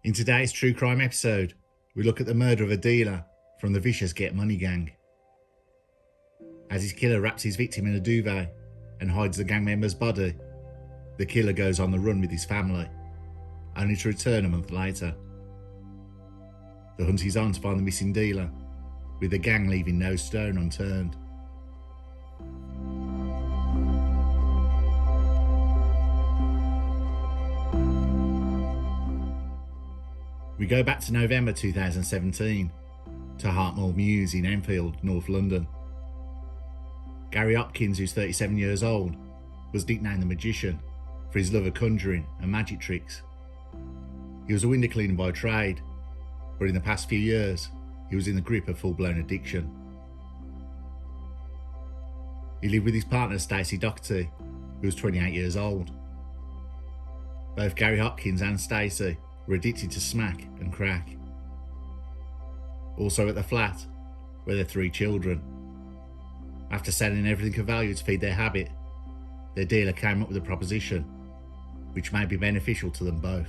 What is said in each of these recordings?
In today's true crime episode, we look at the murder of a dealer from the vicious Get Money gang. As his killer wraps his victim in a duvet and hides the gang member's body, the killer goes on the run with his family, only to return a month later. The hunt is on to find the missing dealer, with the gang leaving no stone unturned. We go back to November 2017, to Hartmore Mews in Enfield, North London. Gary Hopkins, who's 37 years old, was nicknamed the Magician for his love of conjuring and magic tricks. He was a window cleaner by trade, but in the past few years, he was in the grip of full-blown addiction. He lived with his partner Stacey Doherty, who was 28 years old. Both Gary Hopkins and Stacey were addicted to smack and crack. Also at the flat were their 3 children. After selling everything of value to feed their habit, their dealer came up with a proposition which may be beneficial to them both.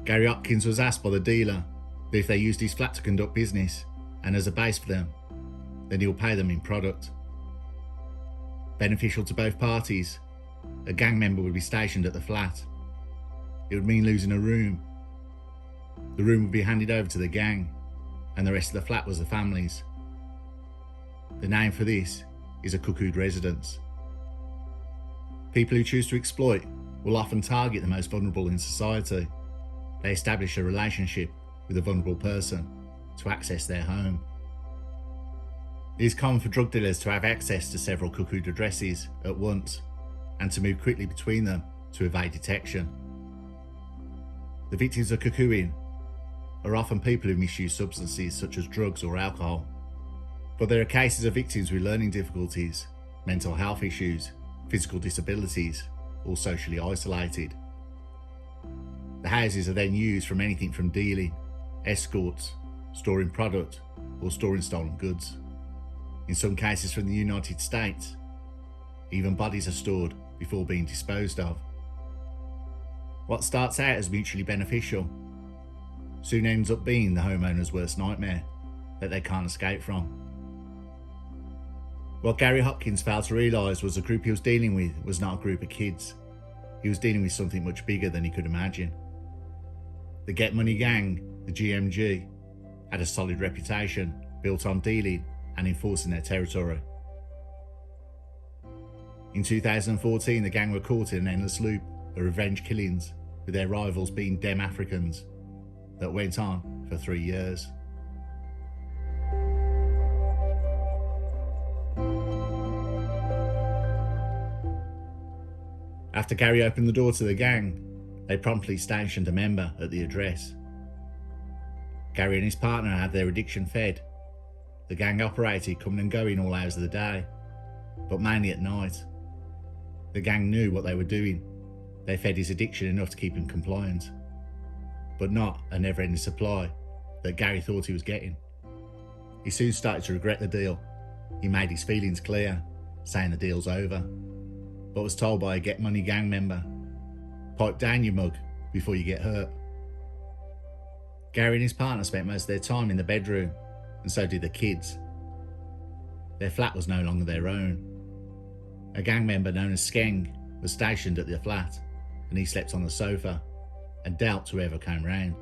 Gary Hopkins was asked by the dealer that if they used his flat to conduct business and as a base for them, then he'll pay them in product. Beneficial to both parties, a gang member would be stationed at the flat. It would mean losing a room. The room would be handed over to the gang, and the rest of the flat was the family's. The name for this is a cuckooed residence. People who choose to exploit will often target the most vulnerable in society. They establish a relationship with a vulnerable person to access their home. It is common for drug dealers to have access to several cuckooed addresses at once and to move quickly between them to evade detection. The victims of cuckooing are often people who misuse substances such as drugs or alcohol, but there are cases of victims with learning difficulties, mental health issues, physical disabilities, or socially isolated. The houses are then used from anything from dealing, escorts, storing product, or storing stolen goods. In some cases from the United States, even bodies are stored before being disposed of. What starts out as mutually beneficial soon ends up being the homeowner's worst nightmare that they can't escape from. What Gary Hopkins failed to realise was the group he was dealing with was not a group of kids. He was dealing with something much bigger than he could imagine. The Get Money gang, the GMG, had a solid reputation built on dealing and enforcing their territory. In 2014, the gang were caught in an endless loop of revenge killings, with their rivals being Dem Africans, that went on for 3 years. After Gary opened the door to the gang, they promptly stationed a member at the address. Gary and his partner had their addiction fed. The gang operated coming and going all hours of the day, but mainly at night. The gang knew what they were doing. They fed his addiction enough to keep him compliant, but not a never-ending supply that Gary thought he was getting. He soon started to regret the deal. He made his feelings clear, saying the deal's over, but was told by a Get Money gang member, "Pipe down, you mug, before you get hurt." Gary and his partner spent most of their time in the bedroom, and so did the kids. Their flat was no longer their own. A gang member known as Skeng was stationed at the flat, and he slept on the sofa and dealt to whoever came round.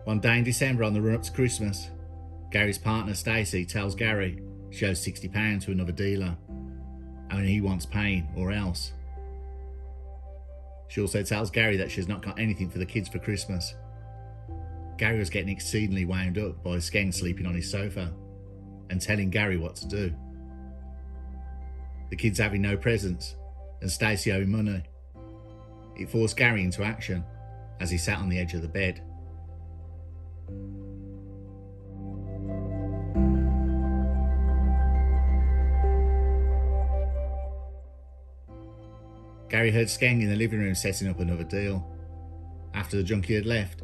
One day in December, on the run up to Christmas, Gary's partner Stacey tells Gary she owes £60 to another dealer, and he wants paying or else. She also tells Gary that she's not got anything for the kids for Christmas. Gary was getting exceedingly wound up by Skeng sleeping on his sofa and telling Gary what to do. The kids having no presents and Stacey owing money. It forced Gary into action as he sat on the edge of the bed. Gary heard Skeng in the living room setting up another deal. After the junkie had left,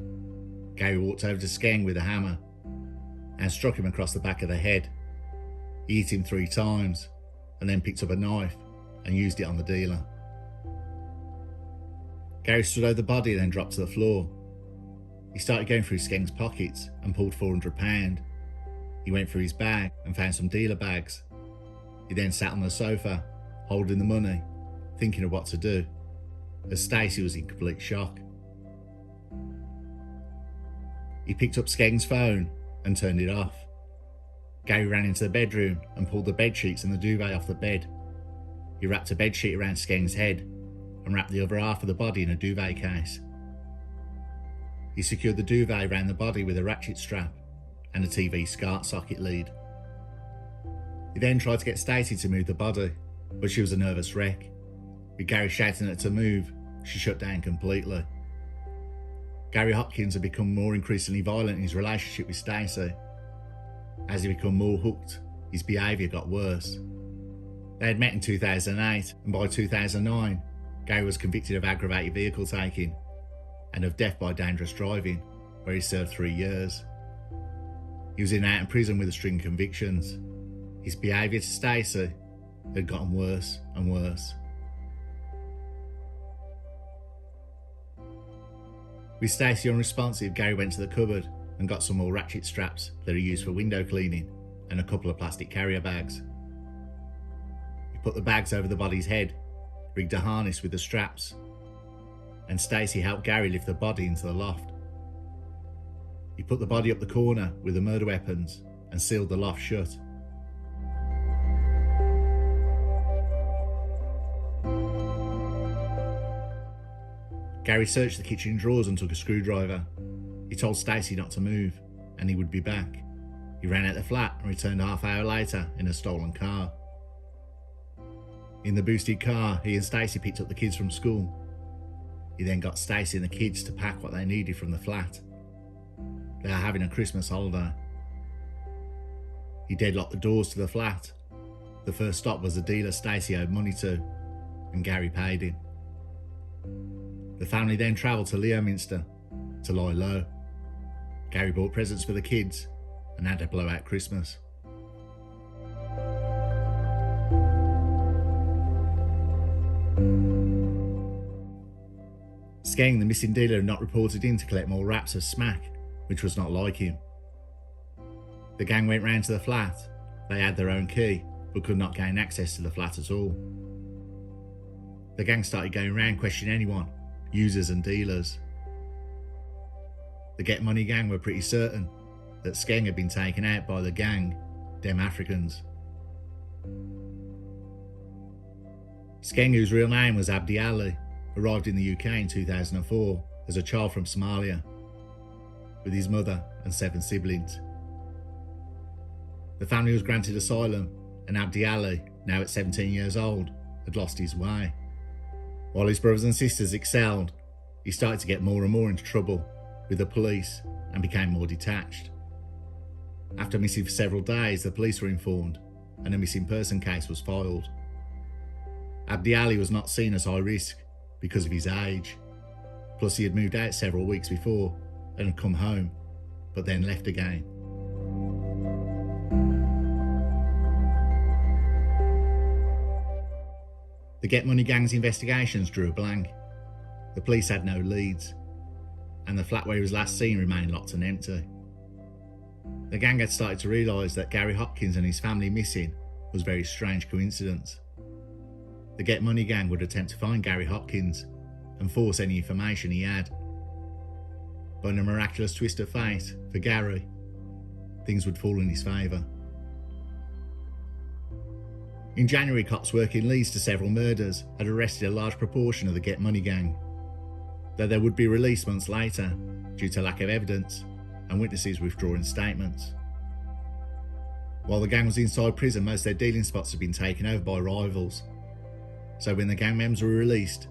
Gary walked over to Skeng with a hammer and struck him across the back of the head. He hit him 3 times and then picked up a knife and used it on the dealer. Gary stood over the body and then dropped to the floor. He started going through Skeng's pockets and pulled £400. He went through his bag and found some dealer bags. He then sat on the sofa, holding the money, thinking of what to do, as Stacey was in complete shock. He picked up Skeng's phone and turned it off. Gary ran into the bedroom and pulled the bed sheets and the duvet off the bed. He wrapped a bed sheet around Skeng's head and wrapped the other half of the body in a duvet case. He secured the duvet around the body with a ratchet strap and a TV SCART socket lead. He then tried to get Stacey to move the body, but she was a nervous wreck. With Gary shouting at her to move, she shut down completely. Gary Hopkins had become more increasingly violent in his relationship with Stacey. As he became more hooked, his behaviour got worse. They had met in 2008, and by 2009, Gary was convicted of aggravated vehicle taking and of death by dangerous driving, where he served 3 years. He was in and out of prison with a string of convictions. His behaviour to Stacey had gotten worse and worse. With Stacey unresponsive, Gary went to the cupboard and got some more ratchet straps that are used for window cleaning and a couple of plastic carrier bags. He put the bags over the body's head, rigged a harness with the straps, and Stacey helped Gary lift the body into the loft. He put the body up the corner with the murder weapons and sealed the loft shut. Gary searched the kitchen drawers and took a screwdriver. He told Stacey not to move, and he would be back. He ran out the flat and returned a half-hour later in a stolen car. In the boosted car, he and Stacey picked up the kids from school. He then got Stacey and the kids to pack what they needed from the flat. They were having a Christmas holiday. He deadlocked the doors to the flat. The first stop was the dealer Stacey owed money to, and Gary paid him. The family then travelled to Leominster to lie low. Gary bought presents for the kids and had a blowout Christmas. Skeng, the missing dealer, had not reported in to collect more wraps of smack, which was not like him. The gang went round to the flat. They had their own key, but could not gain access to the flat at all. The gang started going round questioning anyone, users and dealers. The Get Money gang were pretty certain that Skeng had been taken out by the gang, Dem Africans. Skeng, whose real name was Abdi Ali, arrived in the UK in 2004 as a child from Somalia, with his mother and 7 siblings. The family was granted asylum, and Abdi Ali, now at 17 years old, had lost his way. While his brothers and sisters excelled, he started to get more and more into trouble with the police and became more detached. After missing for several days, the police were informed and a missing person case was filed. Abdi Ali was not seen as high risk because of his age, plus he had moved out several weeks before and had come home, but then left again. The Get Money gang's investigations drew a blank. The police had no leads, and the flat where he was last seen remained locked and empty. The gang had started to realise that Gary Hopkins and his family missing was a very strange coincidence. The Get Money gang would attempt to find Gary Hopkins and force any information he had. But in a miraculous twist of fate for Gary, things would fall in his favour. In January, cops working leads to several murders had arrested a large proportion of the Get Money gang, though they would be released months later due to lack of evidence and witnesses withdrawing statements. While the gang was inside prison, most of their dealing spots had been taken over by rivals. So when the gang members were released,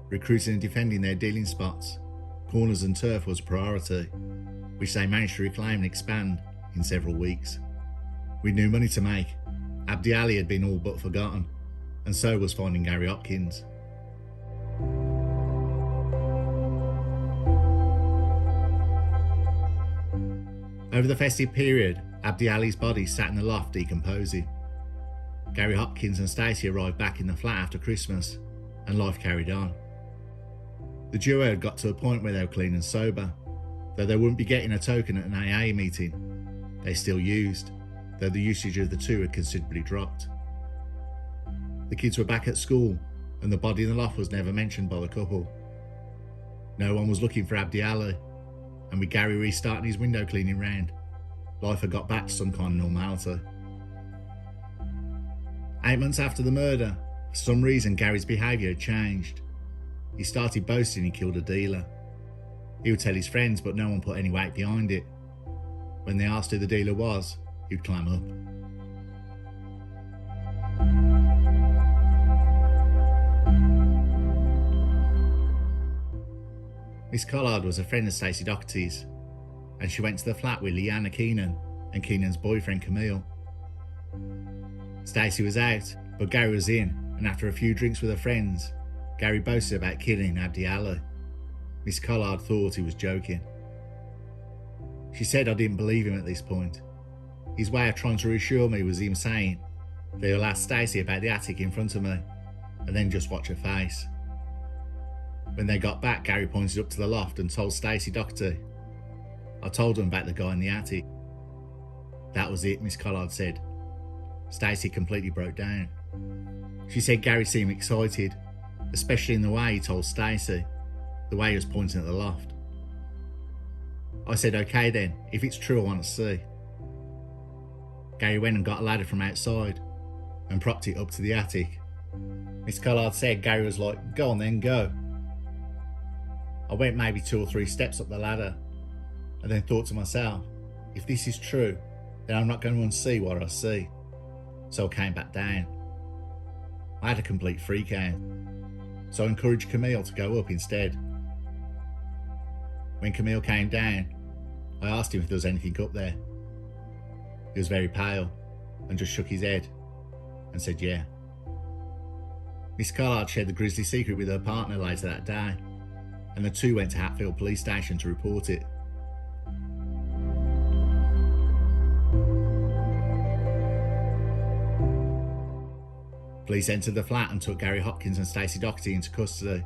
recruiting and defending their dealing spots, corners and turf was a priority, which they managed to reclaim and expand in several weeks. With new money to make, Abdi Ali had been all but forgotten, and so was finding Gary Hopkins. Over the festive period, Abdi Ali's body sat in the loft decomposing. Gary Hopkins and Stacey arrived back in the flat after Christmas, and life carried on. The duo had got to a point where they were clean and sober. Though they wouldn't be getting a token at an AA meeting, they still used, though the usage of the two had considerably dropped. The kids were back at school, and the body in the loft was never mentioned by the couple. No one was looking for Abdi Ali, and with Gary restarting his window cleaning round, life had got back to some kind of normality. 8 months after the murder, for some reason Gary's behaviour had changed. He started boasting he killed a dealer. He would tell his friends, but no one put any weight behind it. When they asked who the dealer was, he'd clam up. Miss Collard was a friend of Stacey Doherty's, and she went to the flat with Leanna Keenan and Keenan's boyfriend Camille. Stacey was out, but Gary was in, and after a few drinks with her friends, Gary boasted about killing Abdi Ali. Miss Collard thought he was joking. She said I didn't believe him at this point. His way of trying to reassure me was him saying that he'll ask Stacey about the attic in front of me, and then just watch her face. When they got back, Gary pointed up to the loft and told Stacey Doherty, "I told him about the guy in the attic." That was it, Miss Collard said. Stacey completely broke down. She said Gary seemed excited, especially in the way he told Stacey, the way he was pointing at the loft. I said, "Okay then, if it's true I want to see." Gary went and got a ladder from outside and propped it up to the attic. Miss Collard said Gary was like, "Go on then, go." I went maybe 2 or 3 steps up the ladder and then thought to myself, if this is true, then I'm not going to unsee what I see. So I came back down. I had a complete freak out, so I encouraged Camille to go up instead. When Camille came down, I asked him if there was anything up there. He was very pale and just shook his head and said yeah. Miss Collard shared the grisly secret with her partner later that day, and the two went to Hatfield Police Station to report it. Police entered the flat and took Gary Hopkins and Stacey Doherty into custody.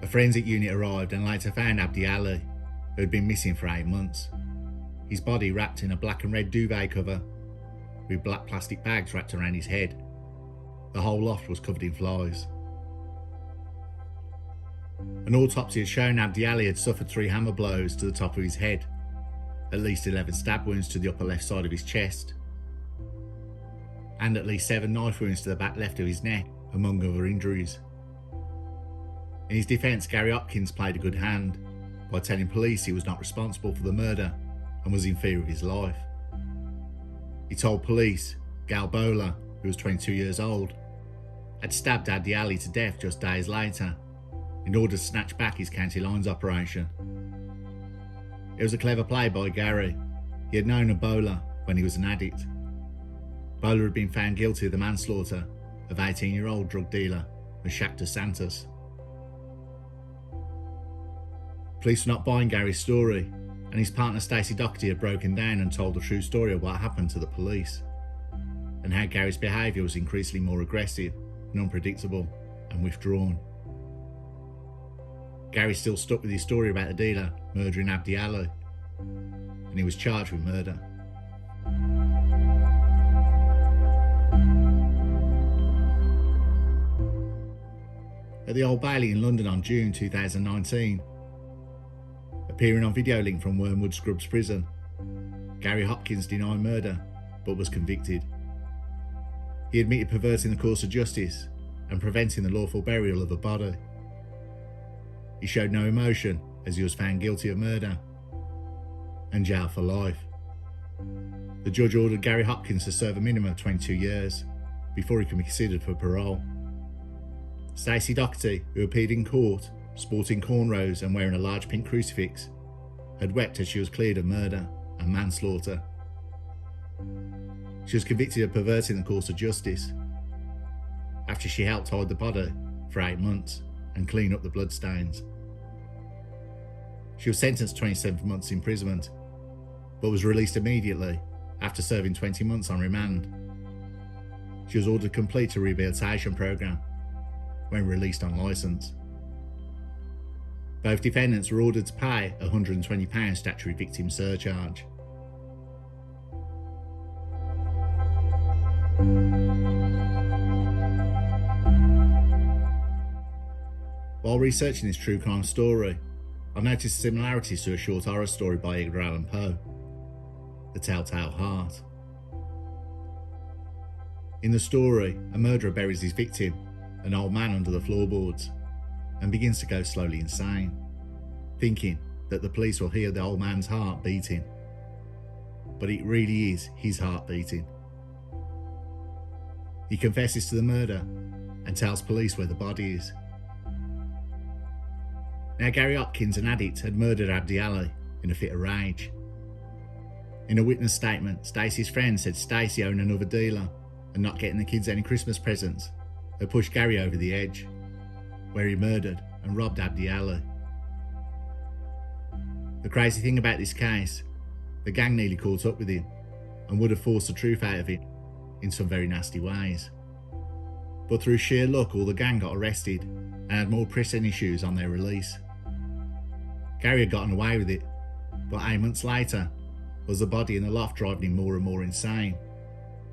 A forensic unit arrived and later found Abdi Ali, who had been missing for 8 months. His body wrapped in a black and red duvet cover, with black plastic bags wrapped around his head. The whole loft was covered in flies. An autopsy had shown Abdi Ali had suffered 3 hammer blows to the top of his head, at least 11 stab wounds to the upper left side of his chest, and at least 7 knife wounds to the back left of his neck, among other injuries. In his defence, Gary Hopkins played a good hand by telling police he was not responsible for the murder and was in fear of his life. He told police Gal Bowler, who was 22 years old, had stabbed Abdi Ali to death just days later in order to snatch back his county lines operation. It was a clever play by Gary. He had known of Bowler when he was an addict. Bowler had been found guilty of the manslaughter of 18-year-old drug dealer Mashak dos Santos. Police were not buying Gary's story, and his partner Stacey Doherty had broken down and told the true story of what happened to the police, and how Gary's behaviour was increasingly more aggressive and unpredictable and withdrawn. Gary still stuck with his story about the dealer murdering Abdi Ali, and he was charged with murder. At the Old Bailey in London on June 2019, appearing on video link from Wormwood Scrubs Prison, Gary Hopkins denied murder but was convicted. He admitted perverting the course of justice and preventing the lawful burial of a body. He showed no emotion as he was found guilty of murder and jailed for life. The judge ordered Gary Hopkins to serve a minimum of 22 years before he can be considered for parole. Stacey Doherty, who appeared in court sporting cornrows and wearing a large pink crucifix, had wept as she was cleared of murder and manslaughter. She was convicted of perverting the course of justice after she helped hide the body for 8 months and clean up the bloodstains. She was sentenced to 27 months imprisonment, but was released immediately after serving 20 months on remand. She was ordered to complete a rehabilitation program when released on licence. Both defendants were ordered to pay a £120 statutory victim surcharge. While researching this true crime story, I noticed similarities to a short horror story by Edgar Allan Poe, The Telltale Heart. In the story, a murderer buries his victim, an old man, under the floorboards, and begins to go slowly insane, thinking that the police will hear the old man's heart beating. But it really is his heart beating. He confesses to the murder and tells police where the body is. Now, Gary Hopkins, an addict, had murdered Abdi Ali in a fit of rage. In a witness statement, Stacey's friend said Stacey owned another dealer, and not getting the kids any Christmas presents had pushed Gary over the edge, where he murdered and robbed Abdi Ali. The crazy thing about this case, the gang nearly caught up with him and would have forced the truth out of him in some very nasty ways. But through sheer luck, all the gang got arrested and had more pressing issues on their release. Gary had gotten away with it, but 8 months later was the body in the loft driving him more and more insane,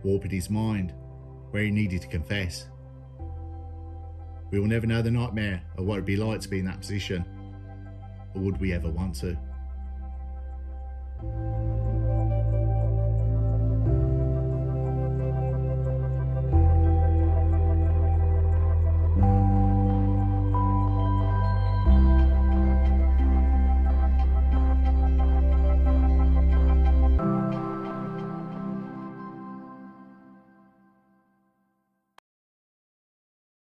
warping his mind where he needed to confess. We will never know the nightmare of what it would be like to be in that position, or would we ever want to?